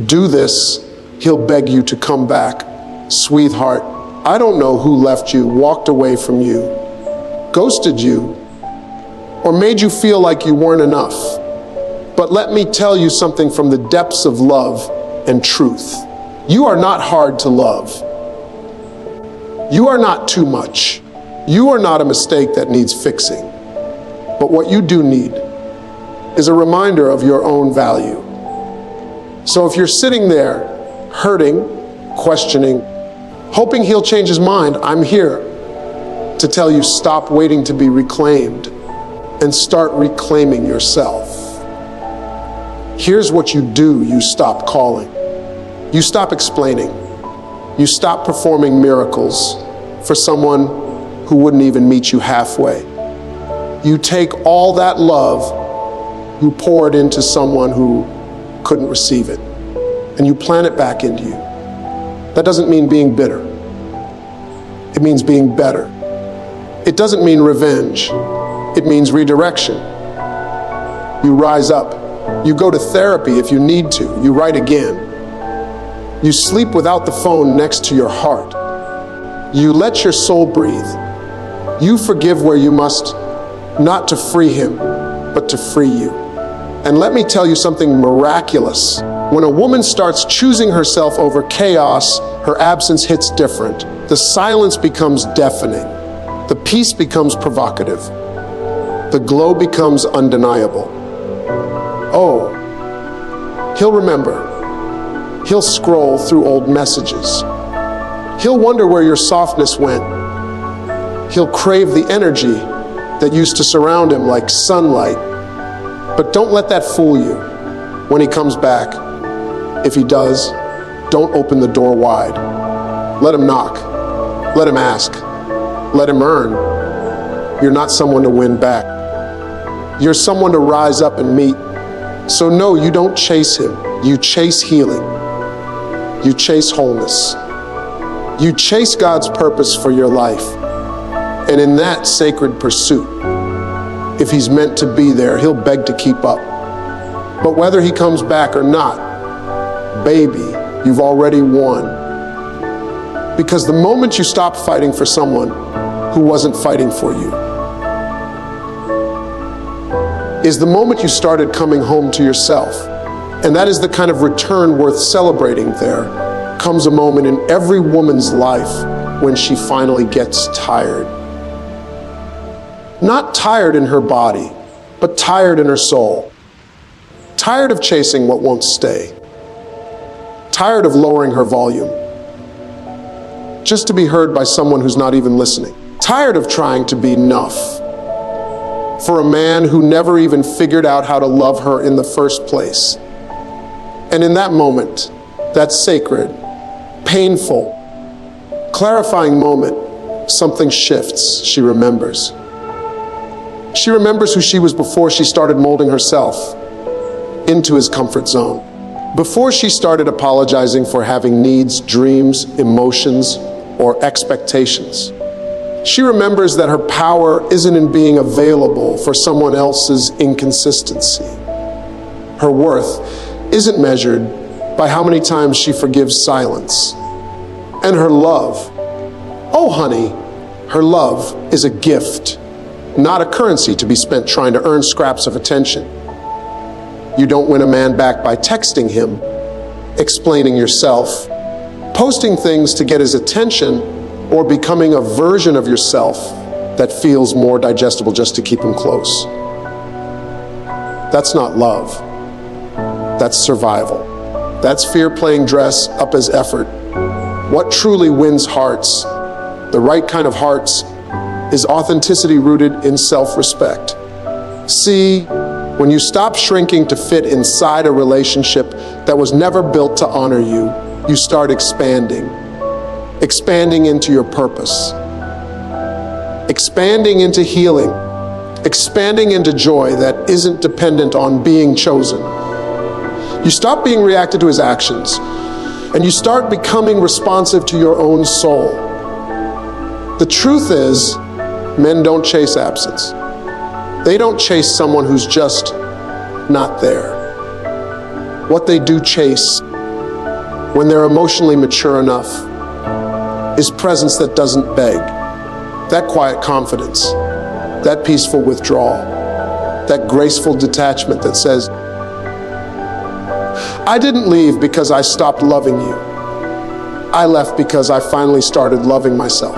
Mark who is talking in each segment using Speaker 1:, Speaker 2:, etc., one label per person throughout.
Speaker 1: do this, he'll beg you to come back. Sweetheart, I don't know who left you, walked away from you, ghosted you, or made you feel like you weren't enough. But let me tell you something from the depths of love and truth. You are not hard to love. You are not too much. You are not a mistake that needs fixing. But what you do need is a reminder of your own value. So if you're sitting there, hurting, questioning, hoping he'll change his mind, I'm here to tell you, stop waiting to be reclaimed and start reclaiming yourself. Here's what you do: you stop calling. You stop explaining. You stop performing miracles for someone who wouldn't even meet you halfway. You take all that love, you pour it into someone who couldn't receive it, and you plant it back into you. That doesn't mean being bitter. It means being better. It doesn't mean revenge. It means redirection. You rise up. You go to therapy if you need to. You write again. You sleep without the phone next to your heart. You let your soul breathe. You forgive where you must, not to free him, but to free you. And let me tell you something miraculous. When a woman starts choosing herself over chaos, her absence hits different. The silence becomes deafening. The peace becomes provocative. The glow becomes undeniable. Oh, he'll remember. He'll scroll through old messages. He'll wonder where your softness went. He'll crave the energy that used to surround him like sunlight. But don't let that fool you. When he comes back, if he does, don't open the door wide. Let him knock. Let him ask. Let him earn. You're not someone to win back. You're someone to rise up and meet. So no, you don't chase him. You chase healing. You chase wholeness. You chase God's purpose for your life. And in that sacred pursuit, if he's meant to be there, he'll beg to keep up. But whether he comes back or not, baby, you've already won. Because the moment you stop fighting for someone who wasn't fighting for you is the moment you started coming home to yourself. And that is the kind of return worth celebrating. There comes a moment in every woman's life when she finally gets tired. Not tired in her body, but tired in her soul. Tired of chasing what won't stay. Tired of lowering her volume just to be heard by someone who's not even listening. Tired of trying to be enough for a man who never even figured out how to love her in the first place. And in that moment, that sacred, painful, clarifying moment, something shifts. She remembers. She remembers who she was before she started molding herself into his comfort zone. Before she started apologizing for having needs, dreams, emotions, or expectations. She remembers that her power isn't in being available for someone else's inconsistency. Her worth isn't measured by how many times she forgives silence. And her love, oh honey, her love is a gift, not a currency to be spent trying to earn scraps of attention. You don't win a man back by texting him, explaining yourself, posting things to get his attention, or becoming a version of yourself that feels more digestible just to keep him close. That's not love. That's survival. That's fear playing dress up as effort. What truly wins hearts, the right kind of hearts, is authenticity rooted in self-respect. See, when you stop shrinking to fit inside a relationship that was never built to honor you, you start expanding. Expanding into your purpose. Expanding into healing. Expanding into joy that isn't dependent on being chosen. You stop being reactive to his actions, and you start becoming responsive to your own soul. The truth is, men don't chase absence. They don't chase someone who's just not there. What they do chase when they're emotionally mature enough, is presence that doesn't beg. That quiet confidence, that peaceful withdrawal, that graceful detachment that says, I didn't leave because I stopped loving you. I left because I finally started loving myself.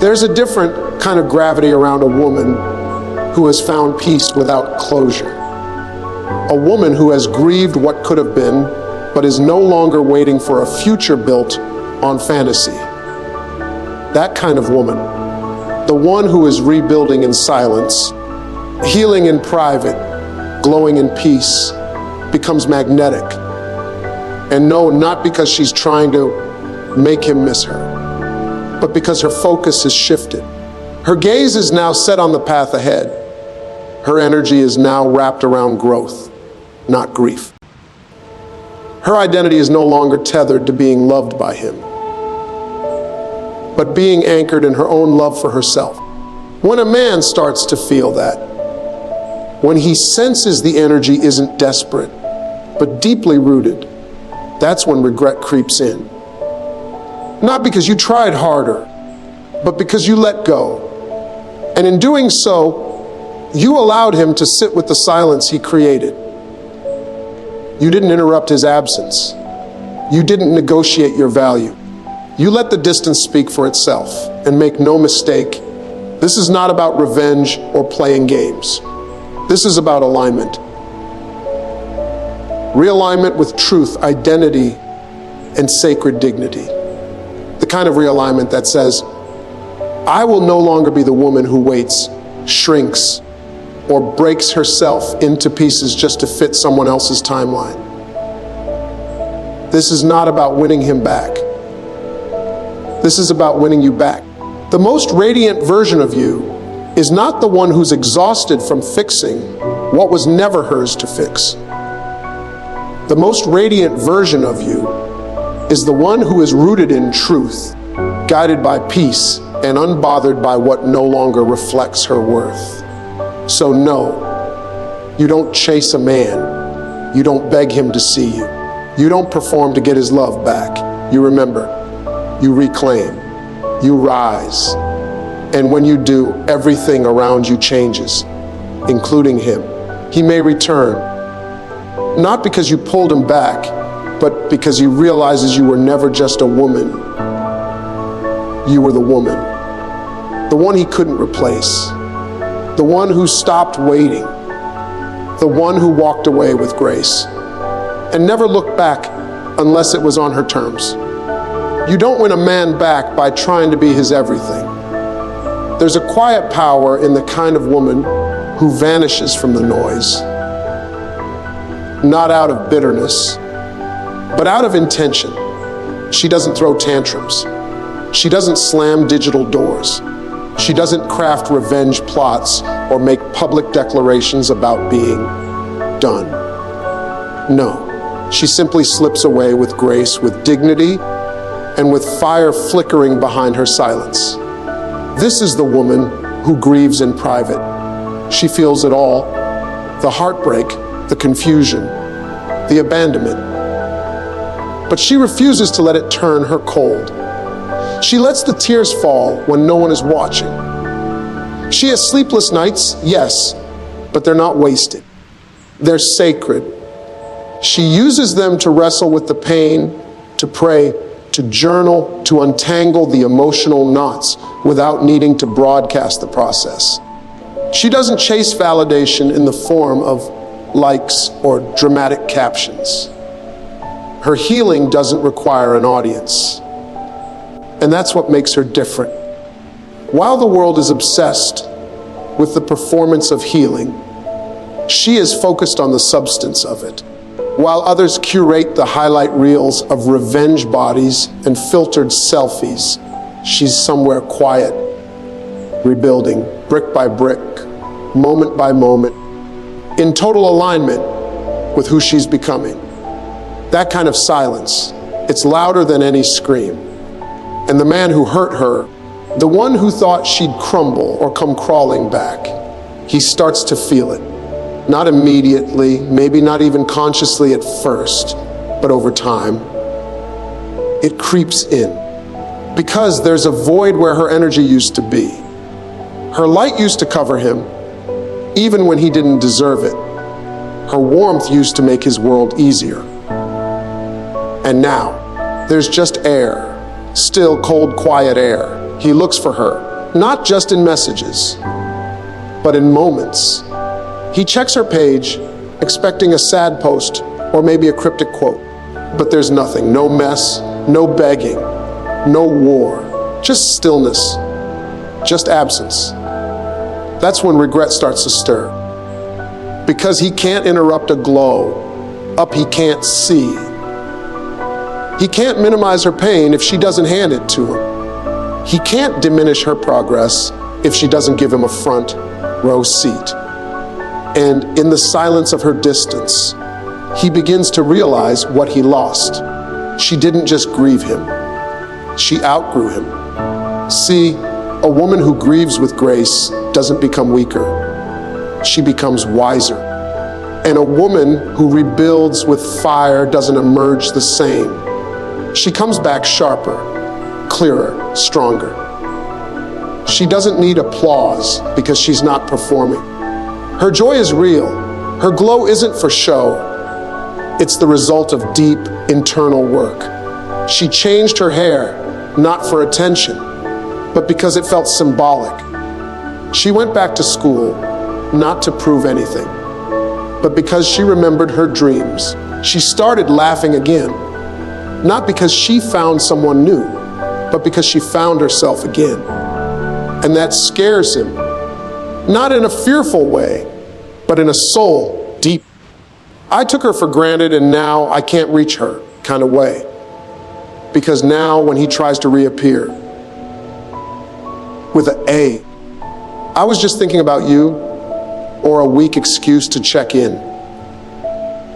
Speaker 1: There's a different kind of gravity around a woman who has found peace without closure. A woman who has grieved what could have been, but is no longer waiting for a future built on fantasy. That kind of woman, the one who is rebuilding in silence, healing in private, glowing in peace, becomes magnetic. And no, not because she's trying to make him miss her, but because her focus has shifted. Her gaze is now set on the path ahead. Her energy is now wrapped around growth, not grief. Her identity is no longer tethered to being loved by him, but being anchored in her own love for herself. When a man starts to feel that, when he senses the energy isn't desperate, but deeply rooted, that's when regret creeps in. Not because you tried harder, but because you let go. And in doing so, you allowed him to sit with the silence he created. You didn't interrupt his absence. You didn't negotiate your value. You let the distance speak for itself. And make no mistake, this is not about revenge or playing games. This is about alignment. Realignment with truth, identity, and sacred dignity. The kind of realignment that says, I will no longer be the woman who waits, shrinks, or breaks herself into pieces just to fit someone else's timeline. This is not about winning him back. This is about winning you back. The most radiant version of you is not the one who's exhausted from fixing what was never hers to fix. The most radiant version of you is the one who is rooted in truth, guided by peace, and unbothered by what no longer reflects her worth. So no, you don't chase a man. You don't beg him to see you. You don't perform to get his love back. You remember, you reclaim, you rise. And when you do, everything around you changes, including him. He may return, not because you pulled him back, but because he realizes you were never just a woman. You were the woman, the one he couldn't replace, the one who stopped waiting, the one who walked away with grace and never looked back unless it was on her terms. You don't win a man back by trying to be his everything. There's a quiet power in the kind of woman who vanishes from the noise, not out of bitterness, but out of intention. She doesn't throw tantrums. She doesn't slam digital doors. She doesn't craft revenge plots or make public declarations about being done. No, she simply slips away with grace, with dignity, and with fire flickering behind her silence. This is the woman who grieves in private. She feels it all, the heartbreak, the confusion, the abandonment. But she refuses to let it turn her cold. She lets the tears fall when no one is watching. She has sleepless nights, yes, but they're not wasted. They're sacred. She uses them to wrestle with the pain, to pray, to journal, to untangle the emotional knots without needing to broadcast the process. She doesn't chase validation in the form of likes or dramatic captions. Her healing doesn't require an audience. And that's what makes her different. While the world is obsessed with the performance of healing, she is focused on the substance of it. While others curate the highlight reels of revenge bodies and filtered selfies, she's somewhere quiet, rebuilding, brick by brick, moment by moment, in total alignment with who she's becoming. That kind of silence, it's louder than any scream. And the man who hurt her, the one who thought she'd crumble or come crawling back, he starts to feel it. Not immediately, maybe not even consciously at first, But over time, it creeps in. Because there's a void where her energy used to be. Her light used to cover him, even when he didn't deserve it. Her warmth used to make his world easier. And now, there's just air, still cold, quiet air. He looks for her, not just in messages, but in moments. He checks her page, expecting a sad post or maybe a cryptic quote. But there's nothing, no mess, no begging, no war, just stillness, just absence. That's when regret starts to stir. Because he can't interrupt a glow up he can't see. He can't minimize her pain if she doesn't hand it to him. He can't diminish her progress if she doesn't give him a front row seat. And in the silence of her distance, he begins to realize what he lost. She didn't just grieve him, she outgrew him. See, a woman who grieves with grace doesn't become weaker. She becomes wiser. And a woman who rebuilds with fire doesn't emerge the same. She comes back sharper, clearer, stronger. She doesn't need applause because she's not performing. Her joy is real. Her glow isn't for show. It's the result of deep internal work. She changed her hair, not for attention, but because it felt symbolic. She went back to school, not to prove anything, but because she remembered her dreams. She started laughing again, not because she found someone new, but because she found herself again. And that scares him, not in a fearful way, but in a soul deep. I took her for granted and now I can't reach her kind of way. Because now when he tries to reappear with an A, I was just thinking about you, or a weak excuse to check in.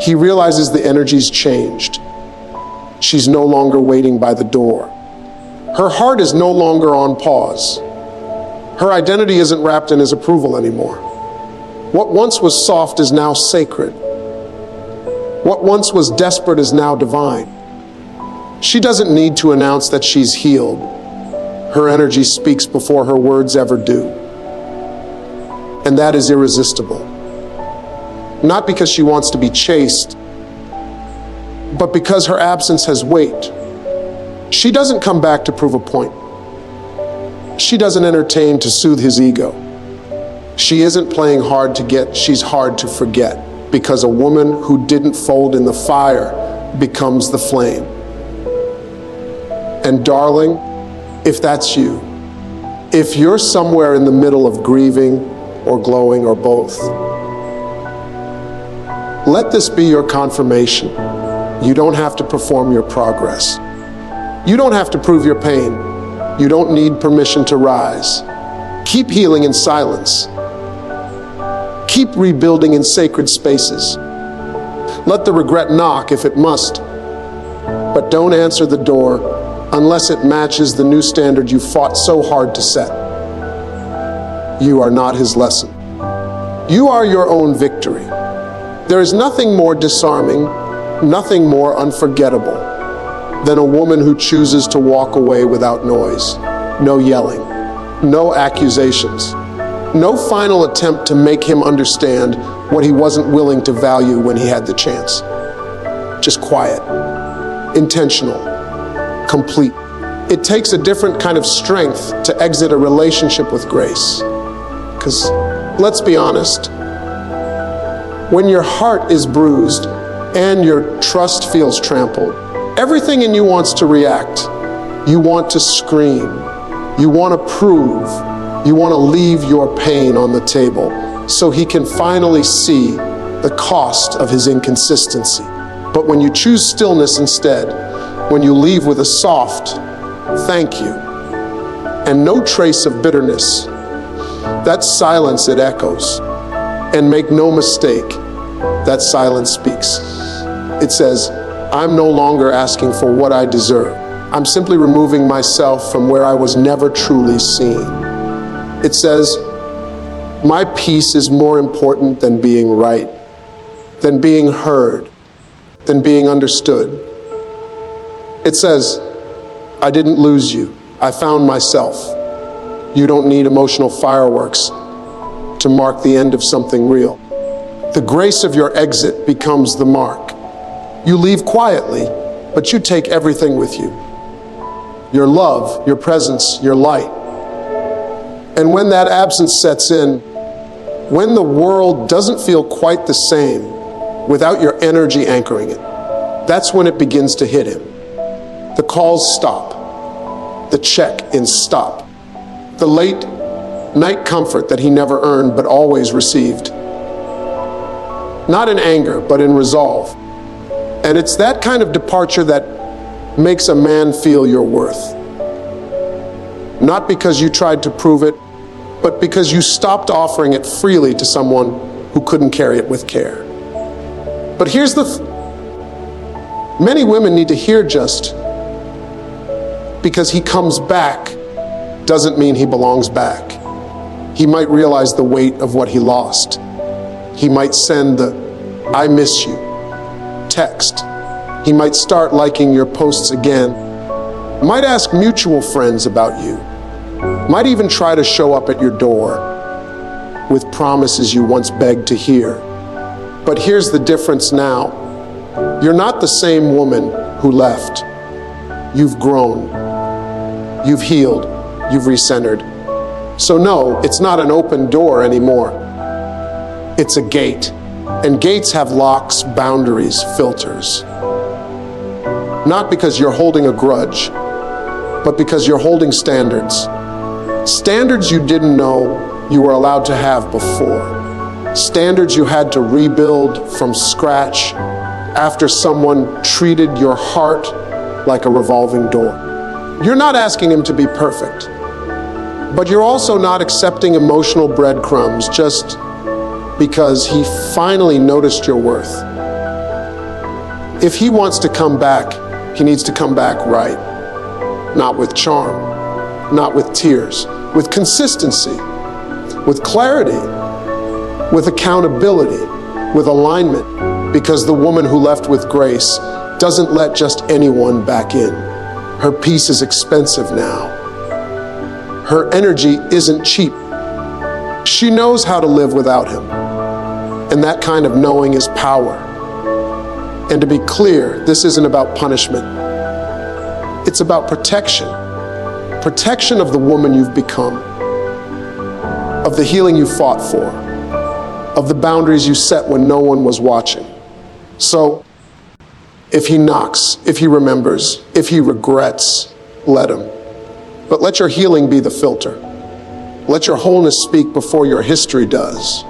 Speaker 1: He realizes the energy's changed. She's no longer waiting by the door. Her heart is no longer on pause. Her identity isn't wrapped in his approval anymore. What once was soft is now sacred. What once was desperate is now divine. She doesn't need to announce that she's healed. Her energy speaks before her words ever do. And that is irresistible. Not because she wants to be chased, but because her absence has weight. She doesn't come back to prove a point. She doesn't entertain to soothe his ego. She isn't playing hard to get, she's hard to forget. Because a woman who didn't fold in the fire becomes the flame. And darling, if that's you, if you're somewhere in the middle of grieving or glowing or both, let this be your confirmation. You don't have to perform your progress. You don't have to prove your pain. You don't need permission to rise. Keep healing in silence. Keep rebuilding in sacred spaces. Let the regret knock if it must, but don't answer the door unless it matches the new standard you fought so hard to set. You are not his lesson. You are your own victory. There is nothing more disarming, nothing more unforgettable than a woman who chooses to walk away without noise. No yelling, no accusations, no final attempt to make him understand what he wasn't willing to value when he had the chance. Just quiet, intentional, complete. It takes a different kind of strength to exit a relationship with grace. Because, let's be honest, when your heart is bruised and your trust feels trampled, everything in you wants to react. You want to scream. You want to prove. You want to leave your pain on the table so he can finally see the cost of his inconsistency. But when you choose stillness instead, when you leave with a soft thank you and no trace of bitterness, that silence, it echoes. And make no mistake, that silence speaks. It says, I'm no longer asking for what I deserve. I'm simply removing myself from where I was never truly seen. It says, my peace is more important than being right, than being heard, than being understood. It says, I didn't lose you. I found myself. You don't need emotional fireworks to mark the end of something real. The grace of your exit becomes the mark. You leave quietly, but you take everything with you. Your love, your presence, your light. And when that absence sets in, when the world doesn't feel quite the same without your energy anchoring it, that's when it begins to hit him. The calls stop. The check-ins stop. The late night comfort that he never earned but always received. Not in anger, but in resolve. And it's that kind of departure that makes a man feel your worth. Not because you tried to prove it, but because you stopped offering it freely to someone who couldn't carry it with care. But here's many women need to hear just because he comes back doesn't mean he belongs back. He might realize the weight of what he lost. He might send the I miss you text. He might start liking your posts again. Might ask mutual friends about you. Might even try to show up at your door with promises you once begged to hear. But here's the difference now. You're not the same woman who left. You've grown. You've healed. You've recentered. So no, it's not an open door anymore. It's a gate. And gates have locks, boundaries, filters. Not because you're holding a grudge, but because you're holding standards. Standards you didn't know you were allowed to have before. Standards you had to rebuild from scratch after someone treated your heart like a revolving door. You're not asking him to be perfect, but you're also not accepting emotional breadcrumbs just because he finally noticed your worth. If he wants to come back, he needs to come back right. Not with charm, not with tears, with consistency, with clarity, with accountability, with alignment, because the woman who left with grace doesn't let just anyone back in. Her peace is expensive now. Her energy isn't cheap. She knows how to live without him. And that kind of knowing is power. And to be clear, this isn't about punishment. It's about protection. Protection of the woman you've become, of the healing you fought for, of the boundaries you set when no one was watching. So, if he knocks, if he remembers, if he regrets, let him. But let your healing be the filter. Let your wholeness speak before your history does.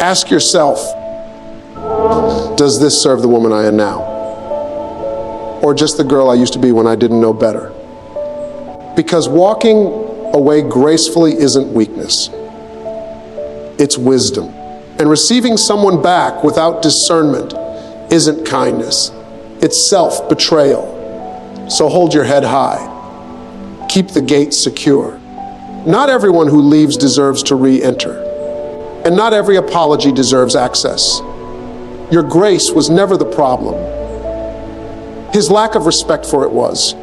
Speaker 1: Ask yourself, does this serve the woman I am now? Or just the girl I used to be when I didn't know better? Because walking away gracefully isn't weakness. It's wisdom. And receiving someone back without discernment isn't kindness. It's self-betrayal. So hold your head high. Keep the gate secure. Not everyone who leaves deserves to re-enter. And not every apology deserves access. Your grace was never the problem. His lack of respect for it was.